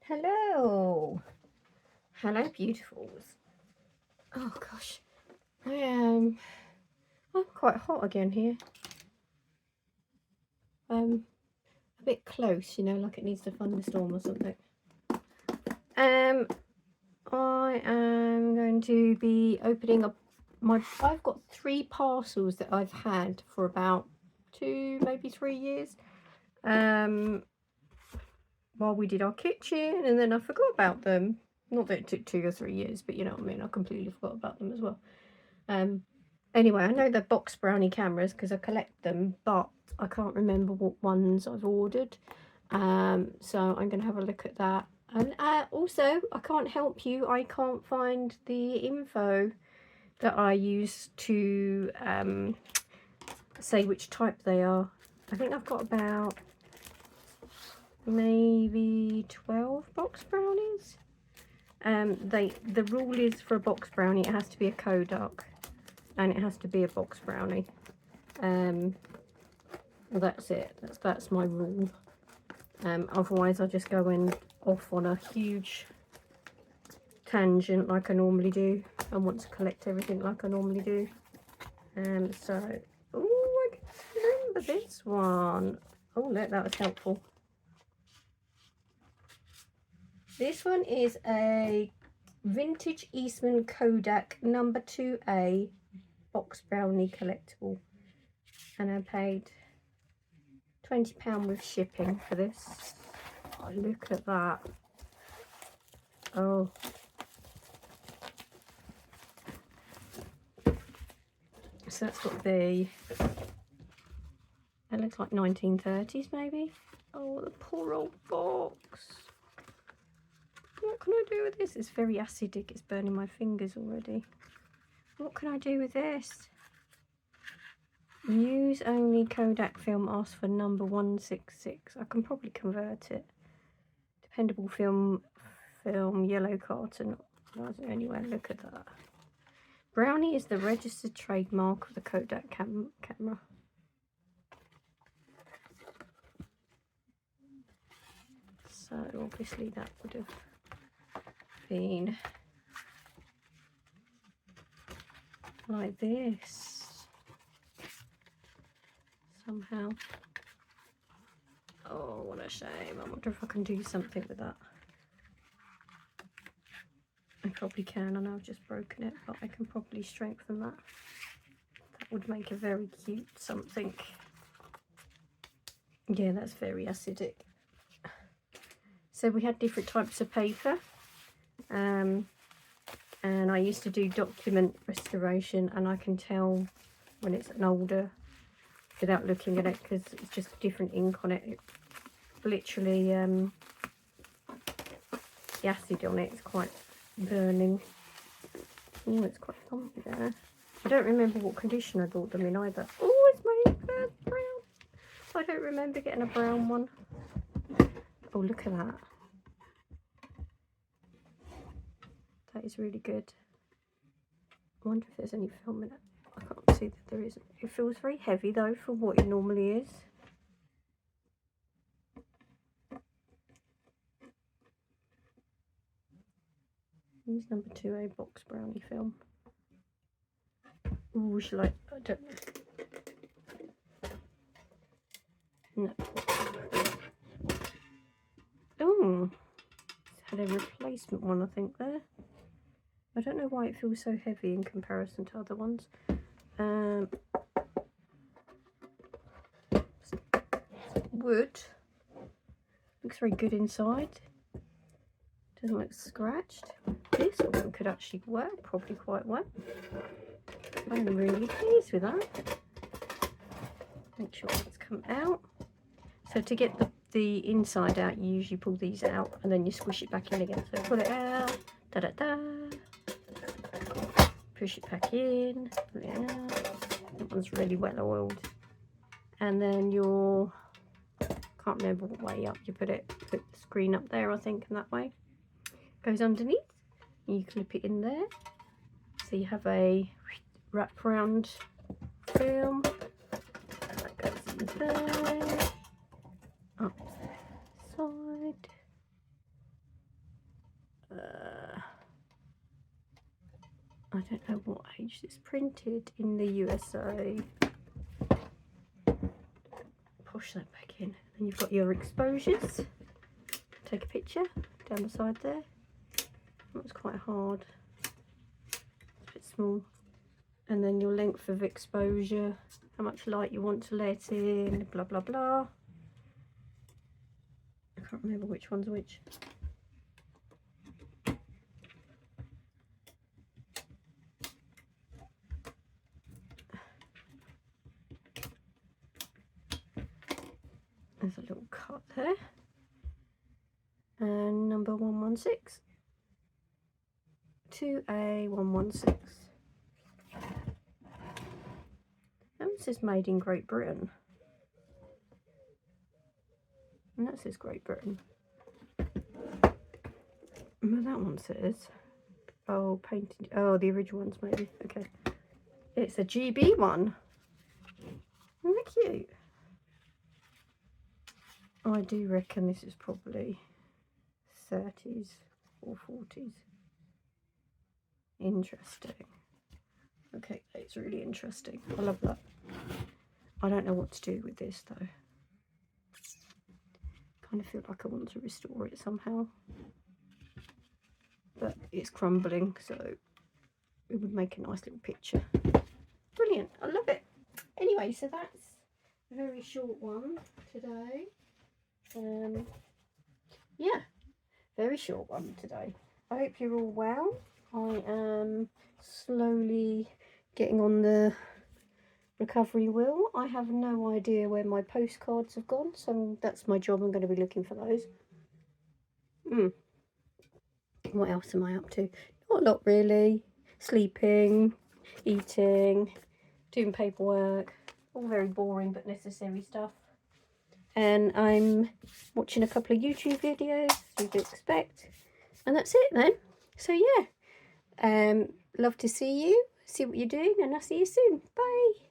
Hello. Hello, beautifuls. Oh gosh. I'm quite hot again here. A bit close, you know, like it needs to thunderstorm or something. I am going to be opening up I've got 3 parcels that I've had for about 2, maybe 3 years. While we did our kitchen, and then I forgot about them. Not that it took 2 or 3 years, but you know what I mean, I completely forgot about them as well. Anyway, I know they're box Brownie cameras because I collect them, but I can't remember what ones I've ordered. So I'm going to have a look at that. And also, I can't help you, I can't find the info that I use to say which type they are. I think I've got about maybe 12 box Brownies. The rule is for a box Brownie, it has to be a Kodak and it has to be a box Brownie. Well, that's it. That's my rule. Otherwise, I just go off on a huge tangent like I normally do. I want to collect everything like I normally do. So, oh, I can remember this one. Oh, look, that was helpful. This one is a vintage Eastman Kodak number 2A box Brownie collectible, and I paid £20 with shipping for this. Oh, look at that. Oh, so that's got the, it looks like 1930s maybe. Oh, the poor old box. What can I do with this? It's very acidic, it's burning my fingers already. What can I do with this? Use only Kodak film, ask for number 166. I can probably convert it. Dependable film, yellow carton. Anyway, look at that. Brownie is the registered trademark of the Kodak camera. So obviously that would have been like this somehow. Oh, what a shame. I wonder if I can do something with that. I probably can. I know I've just broken it, but I can probably strengthen that. That would make a very cute something. Yeah, that's very acidic. So we had different types of paper, and I used to do document restoration, and I can tell when it's an older without looking at it because it's just different ink on it. It literally the acid on it is quite burning. Oh, it's quite bumpy there. I don't remember what condition I bought them in either. Oh, it's my first brown. I don't remember getting a brown one. Oh, look at that. That is really good. I wonder if there's any film in it. I can't see that there isn't. It feels very heavy though for what it normally is. Use number 2A box Brownie film. Ooh, shall I don't know. No. Oh, it's had a replacement one, I think, there. I don't know why it feels so heavy in comparison to other ones. Wood. Looks very good inside. Doesn't look scratched. This one could actually work probably quite well. I'm really pleased with that. Make sure it's come out. So to get the inside out, you usually pull these out and then you squish it back in again. So pull it out, da da da. Push it back in, pull it out. That one's really well oiled. And then your, can't remember what way up you put it. Put the screen up there, I think, and that way. Goes underneath. You clip it in there. So you have a wraparound film. That goes in there. Up side. I don't know what age it's printed in the USA. Push that back in. Then you've got your exposures. Take a picture down the side there. That was quite hard. It's a bit small. And then your length of exposure, how much light you want to let in, blah blah blah. I can't remember which one's which. There's a little cut there. And number 116. 2A116. And this is made in Great Britain. And that says Great Britain. And that one says, oh, painted, oh, the original ones maybe, okay. It's a GB one. Isn't that cute? I do reckon this is probably 30s or 40s. Interesting. Okay, it's really interesting. I love that. I don't know what to do with this though. Kind of feel like I want to restore it somehow. But it's crumbling, so it would make a nice little picture. Brilliant, I love it. Anyway, so that's a very short one today. Yeah, very short one today. I hope you're all well. I am slowly getting on the recovery wheel. I have no idea where my postcards have gone, so that's my job. I'm going to be looking for those. What else am I up to? Not a lot really. Sleeping, eating, doing paperwork, all very boring but necessary stuff. And I'm watching a couple of YouTube videos, as you'd expect. And that's it then. So yeah, love to see you, see what you're doing, and I'll see you soon. Bye.